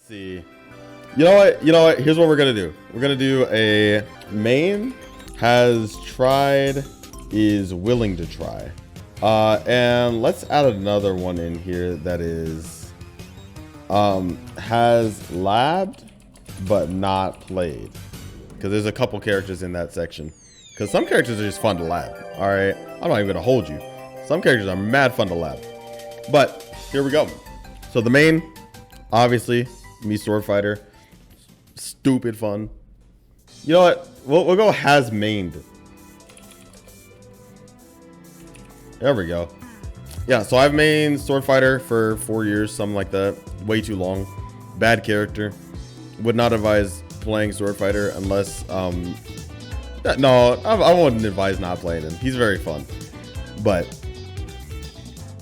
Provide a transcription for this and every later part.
See, you know what, here's what we're gonna do. We're gonna do a main has tried, is willing to try, and let's add another one in here that is has labbed but not played, because there's a couple characters in that section, because some characters are just fun to lab. All right, I'm not even gonna hold you. Some characters are mad fun to lab, but here we go. So the main, obviously, me sword fighter, stupid fun. You know what? We'll go has mained. There we go. Yeah, so I've mained sword fighter for 4 years, something like that. Way too long. Bad character. Would not advise playing sword fighter unless no, I wouldn't advise not playing him. He's very fun, but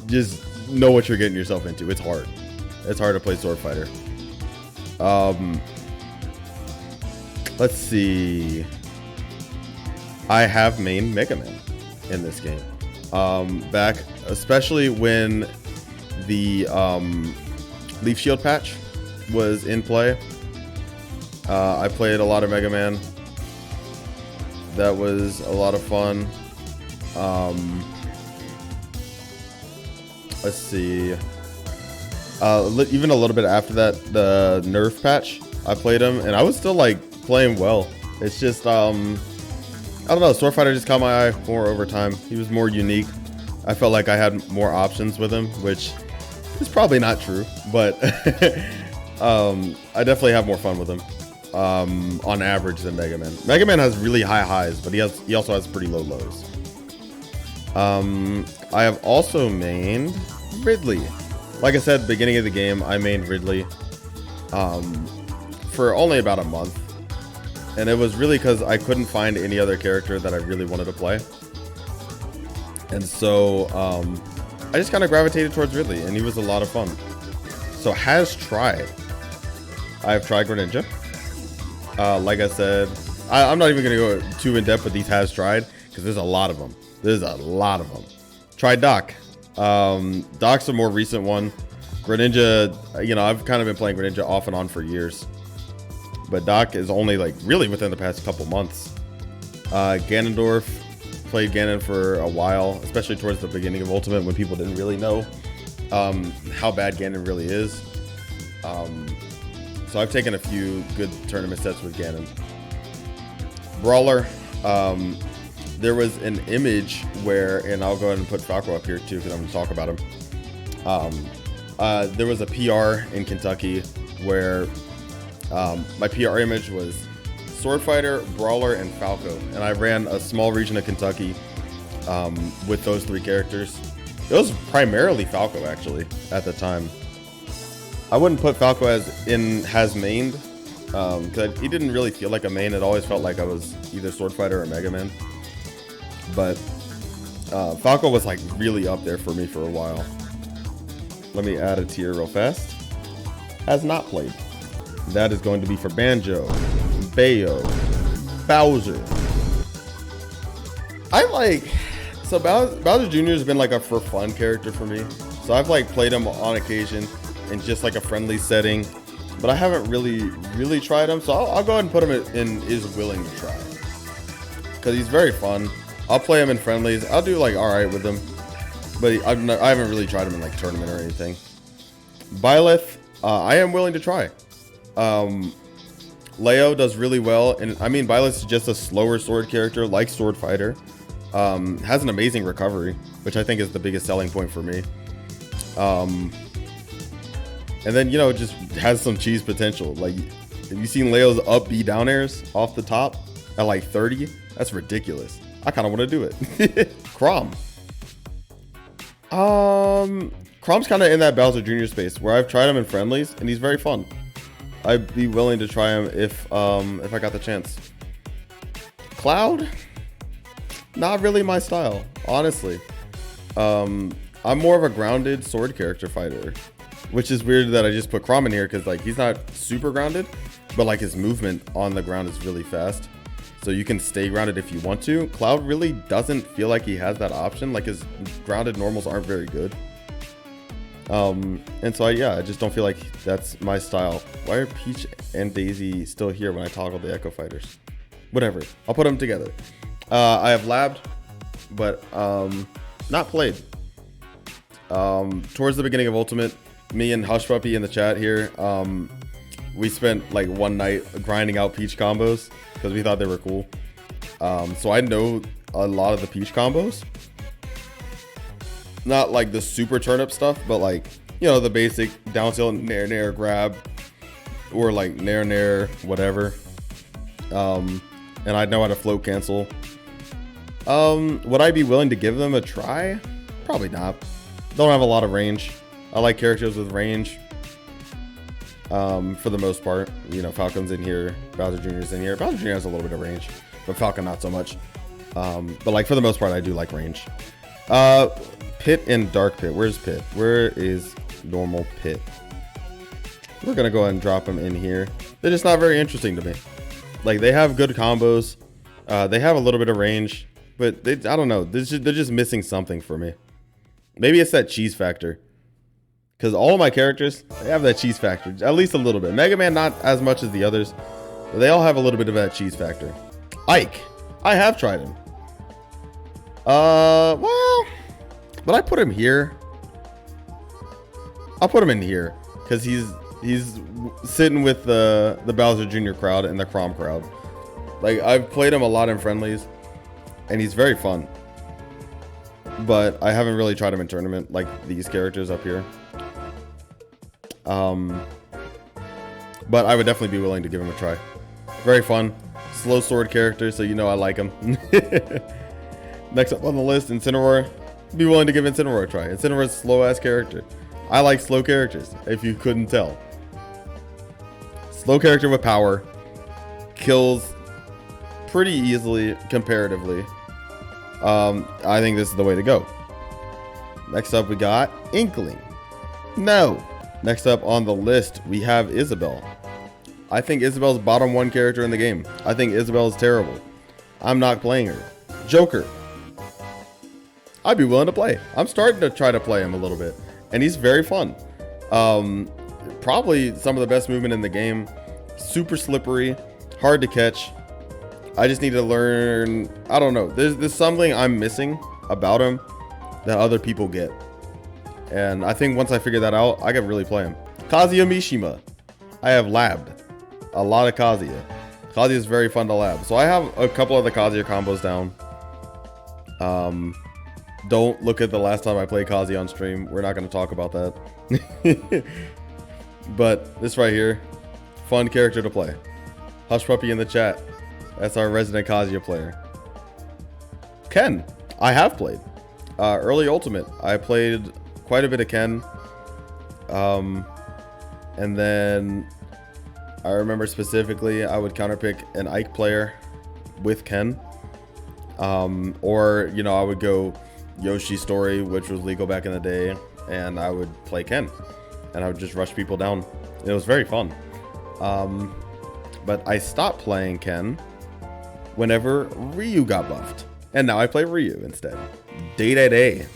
just know what you're getting yourself into. It's hard. It's hard to play sword fighter. Let's see. I have main Mega Man in this game. Back, especially when the Leaf Shield patch was in play. I played a lot of Mega Man. That was a lot of fun. Let's see. Even a little bit after that, the Nerf patch, I played him, and I was still like playing well. It's just I don't know, sword fighter just caught my eye more over time. He was more unique. I felt like I had more options with him, which is probably not true, but I definitely have more fun with him on average than Mega Man. Mega Man has really high highs, but he also has pretty low lows. I have also mained Ridley. Like I said, beginning of the game, I mained Ridley for only about a month. And it was really because I couldn't find any other character that I really wanted to play. And so I just kind of gravitated towards Ridley, and he was a lot of fun. So has tried. I've tried Greninja. Like I said, I'm not even going to go too in depth with these has tried, because there's a lot of them. There's a lot of them. Tried Doc. Doc's a more recent one. Greninja, you know, I've kind of been playing Greninja off and on for years, but Doc is only like really within the past couple months. Ganondorf, played Ganon for a while, especially towards the beginning of Ultimate when people didn't really know how bad Ganon really is. So I've taken a few good tournament sets with Ganon. Brawler, there was an image where, and I'll go ahead and put Falco up here too, because I'm going to talk about him. There was a PR in Kentucky where my PR image was Sword Fighter, Brawler, and Falco. And I ran a small region of Kentucky with those three characters. It was primarily Falco, actually, at the time. I wouldn't put Falco has mained, because he didn't really feel like a main. It always felt like I was either Sword Fighter or Mega Man. But Falco was like really up there for me for a while. Let me add a tier real fast. Has not played. That is going to be for Banjo, Bayo, Bowser. So Bowser Jr. has been like a for fun character for me. So I've like played him on occasion in just like a friendly setting, but I haven't really tried him. So I'll go ahead and put him in is willing to try, because he's very fun. I'll play him in friendlies. I'll do like all right with him, but I haven't really tried him in like tournament or anything. Byleth, I am willing to try. Leo does really well, and I mean Byleth is just a slower sword character like Sword Fighter. Has an amazing recovery, which I think is the biggest selling point for me. And then, you know, just has some cheese potential. Like, have you seen Leo's up B down airs off the top at like 30? That's ridiculous. I kind of want to do it. Chrom. Chrom's kind of in that Bowser Jr. space where I've tried him in friendlies, and he's very fun. I'd be willing to try him if I got the chance. Cloud, not really my style, honestly. I'm more of a grounded sword character fighter, which is weird that I just put Chrom in here, because like he's not super grounded, but like his movement on the ground is really fast, so you can stay grounded if you want to. Cloud really doesn't feel like he has that option. Like his grounded normals aren't very good. And so I just don't feel like that's my style. Why are Peach and Daisy still here when I toggle the Echo Fighters? Whatever, I'll put them together. I have labbed, but not played. Towards the beginning of Ultimate, me and Hush Puppy in the chat here, we spent like one night grinding out Peach combos because we thought they were cool. So I know a lot of the Peach combos. Not like the super turnip stuff, but like, you know, the basic down tilt, nair nair grab, or like nair nair whatever. And I know how to float cancel. Would I be willing to give them a try? Probably not. Don't have a lot of range. I like characters with range. For the most part, you know, Falcon's in here, Bowser Jr.'s in here. Bowser Jr. has a little bit of range, but Falcon not so much. But like for the most part, I do like range. Pit and Dark Pit. Where's Pit? Where is normal Pit? We're gonna go ahead and drop them in here. They're just not very interesting to me. Like, they have good combos. They have a little bit of range, but I don't know. They're just missing something for me. Maybe it's that cheese factor. Because all of my characters, they have that cheese factor. At least a little bit. Mega Man, not as much as the others. But they all have a little bit of that cheese factor. Ike. I have tried him. Well, but I put him here. I'll put him in here. Because he's sitting with the Bowser Jr. crowd and the Crom crowd. Like, I've played him a lot in friendlies. And he's very fun. But I haven't really tried him in tournament like these characters up here. But I would definitely be willing to give him a try. Very fun. Slow sword character, so you know I like him. Next up on the list, Incineroar. Be willing to give Incineroar a try. Incineroar's a slow-ass character. I like slow characters, if you couldn't tell. Slow character with power. Kills pretty easily, comparatively. I think this is the way to go. Next up, we got Inkling. No. Next up on the list, we have Isabelle. I think Isabelle's bottom one character in the game. I think Isabelle is terrible. I'm not playing her. Joker. I'd be willing to play. I'm starting to try to play him a little bit. And he's very fun. Probably some of the best movement in the game. Super slippery. Hard to catch. I just need to learn. I don't know. There's something I'm missing about him that other people get. And I think once I figure that out, I can really play him. Kazuya Mishima. I have labbed a lot of Kazuya. Kazuya is very fun to lab. So I have a couple of the Kazuya combos down. Don't look at the last time I played Kazuya on stream. We're not going to talk about that. But this right here, fun character to play. Hush Puppy in the chat. That's our resident Kazuya player. Ken. I have played. Early Ultimate. I played quite a bit of Ken. And then I remember specifically I would counterpick an Ike player with Ken. Or, you know, I would go Yoshi Story, which was legal back in the day, and I would play Ken. And I would just rush people down. It was very fun. But I stopped playing Ken whenever Ryu got buffed. And now I play Ryu instead. Day.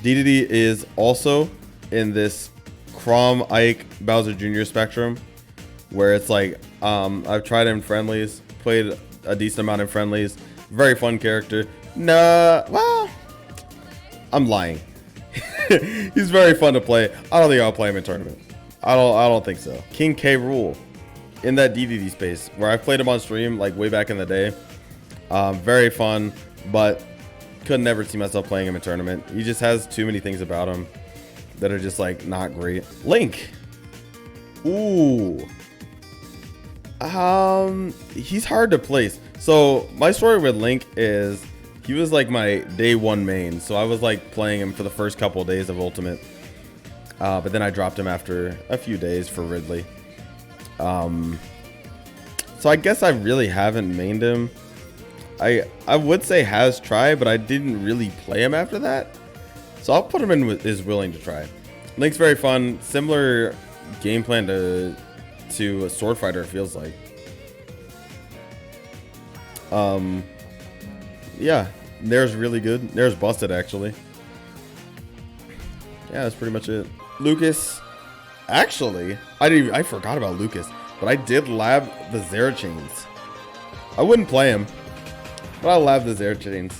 DDD is also in this Crom, Ike, Bowser Jr. spectrum, where it's like, I've tried him in friendlies, played a decent amount in friendlies. Very fun character. Nah, well, I'm lying. He's very fun to play. I don't think I'll play him in tournament. I don't think so. King K. Rool in that DDD space, where I played him on stream like way back in the day. Very fun, but could never see myself playing him in tournament. He just has too many things about him that are just like not great. Link. Ooh. He's hard to place. So my story with Link is he was like my day one main. So I was like playing him for the first couple of days of Ultimate. But then I dropped him after a few days for Ridley. So I guess I really haven't mained him. I would say has tried, but I didn't really play him after that. So I'll put him in with is willing to try. Link's very fun. Similar game plan to a Sword Fighter, it feels like. Yeah, Nair's really good. Nair's busted, actually. yeah, that's pretty much it. Lucas, actually, I forgot about Lucas, but I did lab the Zerachains. I wouldn't play him, but I lab the Zerachains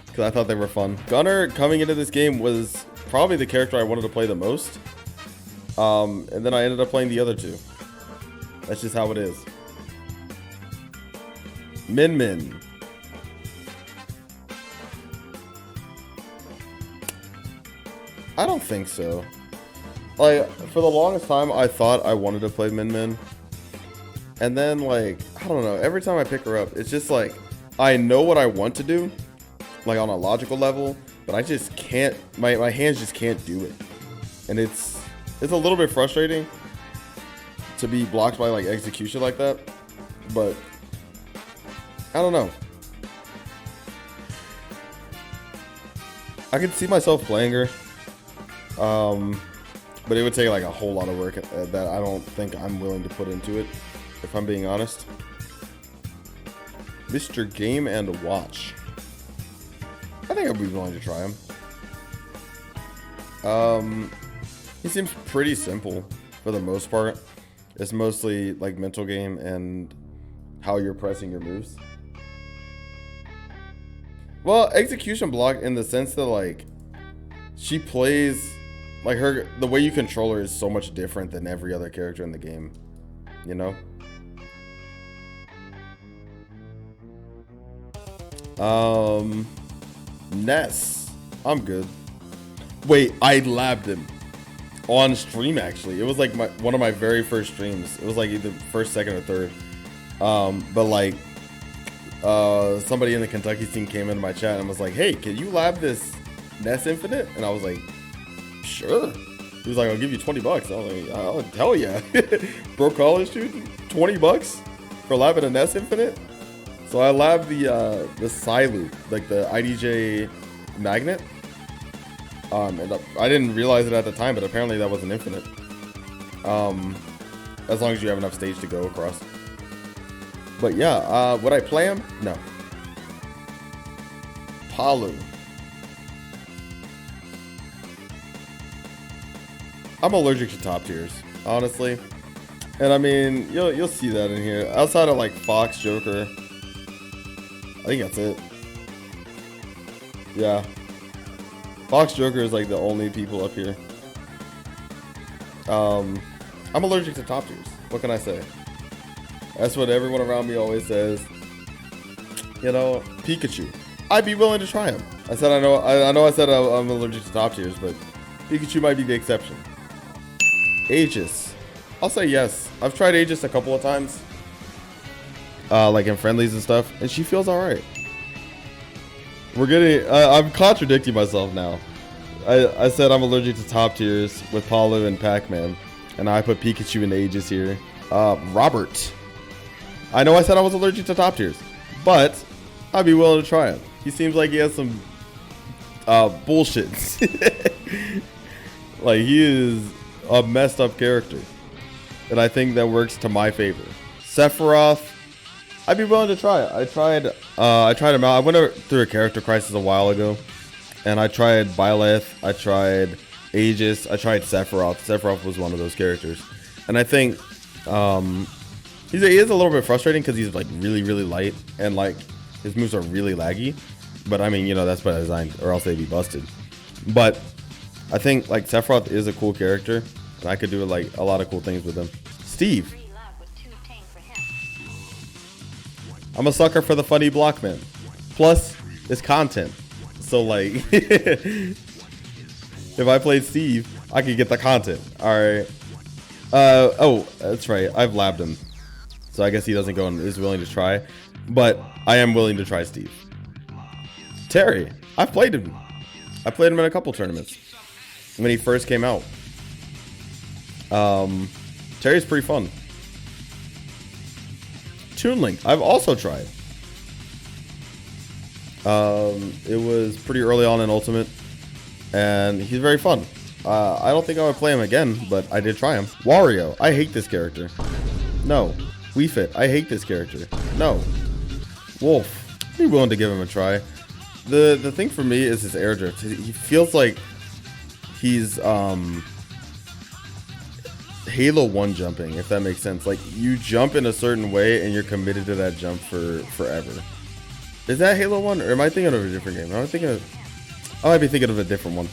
because I thought they were fun. Gunner coming into this game was probably the character I wanted to play the most. And then I ended up playing the other two. That's just how it is. Min Min. I don't think so. Like, for the longest time, I thought I wanted to play Min Min. And then, like, I don't know. Every time I pick her up, it's just like, I know what I want to do, like on a logical level, but I just can't, my hands just can't do it. And it's a little bit frustrating to be blocked by like execution like that, but I don't know. I could see myself playing her, but it would take like a whole lot of work that I don't think I'm willing to put into it, if I'm being honest. Mr. Game and Watch. I think I'd be willing to try him. He seems pretty simple for the most part. It's mostly like mental game and how you're pressing your moves. Well, execution block in the sense that like she plays like the way you control her is so much different than every other character in the game, you know? Ness. I'm good. Wait, I labbed him on stream actually. It was like one of my very first streams. It was like either first, second, or third. But like somebody in the Kentucky scene came into my chat and was like, hey, can you lab this Ness Infinite? And I was like, sure. He was like, I'll give you $20. I was like, oh, hell yeah. Broke college student, $20 for labbing a Ness Infinite. So I labbed the Psyloop, like the IDJ magnet. And I didn't realize it at the time, but apparently that was an infinite. As long as you have enough stage to go across. But yeah, would I play him? No. Palu. I'm allergic to top tiers, honestly. And I mean, you'll see that in here. Outside of like Fox, Joker, I think that's it. Yeah. Fox, Joker is like the only people up here. I'm allergic to top tiers. What can I say? That's what everyone around me always says. You know, Pikachu. I'd be willing to try him. I said I know I said I'm allergic to top tiers, but Pikachu might be the exception. Aegis. I'll say yes. I've tried Aegis a couple of times. Like in friendlies and stuff, and she feels alright. We're getting I'm contradicting myself now. I said I'm allergic to top tiers with Palu and Pac-Man, and I put Pikachu and Aegis here. Robert. I know I said I was allergic to top tiers, but I'd be willing to try him. He seems like he has some bullshit. Like, he is a messed up character, and I think that works to my favor. Sephiroth. I'd be willing to try it. I tried him out. I went through a character crisis a while ago, and I tried Byleth, I tried Aegis, I tried Sephiroth. Sephiroth was one of those characters, and I think he is a little bit frustrating because he's like really, really light, and like his moves are really laggy. But I mean, you know, that's by design, or else they'd be busted. But I think like Sephiroth is a cool character, and I could do like a lot of cool things with him. Steve. I'm a sucker for the funny blockman. Plus, it's content. So, like, if I played Steve, I could get the content. Alright. Oh, that's right. I've labbed him. So I guess he doesn't go and is willing to try. But I am willing to try Steve. Terry. I've played him. I played him in a couple tournaments when he first came out. Terry's pretty fun. Toon Link, I've also tried. It was pretty early on in Ultimate, and he's very fun. I don't think I would play him again, but I did try him. Wario, I hate this character. No. Wii Fit, I hate this character. No. Wolf, I'd be willing to give him a try. The thing for me is his air drift. He feels like he's Halo 1 jumping, if that makes sense. Like, you jump in a certain way and you're committed to that jump for forever. Is that Halo 1, or am I thinking of a different game? I might be thinking of a different one.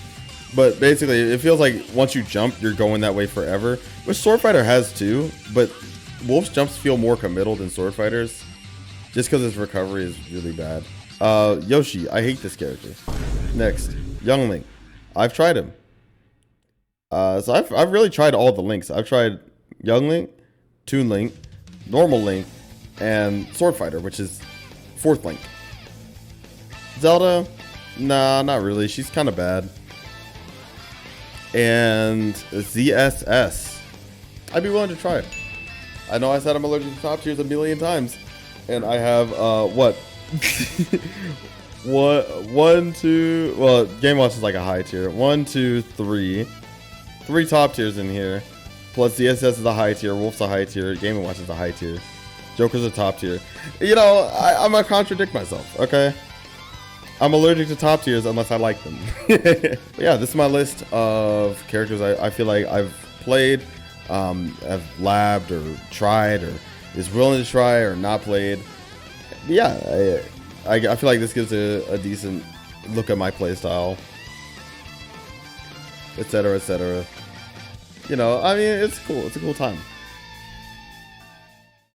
But basically, it feels like once you jump, you're going that way forever, which Sword Fighter has too, but Wolf's jumps feel more committal than Sword Fighter's, just because his recovery is really bad. Yoshi, I hate this character. Next, Young Link. I've tried him. So I've really tried all the Links. I've tried Young Link, Toon Link, Normal Link, and Sword Fighter, which is 4th Link. Zelda, nah, not really. She's kind of bad. And ZSS, I'd be willing to try it. I know I said I'm allergic to top tiers a million times, and I have what? One, two. Well, Game Watch is like a high tier. 1, 2, 3. 3 top tiers in here. Plus ZSS is a high tier. Wolf's a high tier. Game Watch is a high tier. Joker's a top tier. You know, I'm gonna contradict myself. Okay. I'm allergic to top tiers unless I like them. But yeah, this is my list of characters I feel like I've played, have labbed or tried, or is willing to try or not played. But yeah, I feel like this gives a decent look at my playstyle, etc., etc. You know, I mean, it's cool. It's a cool time.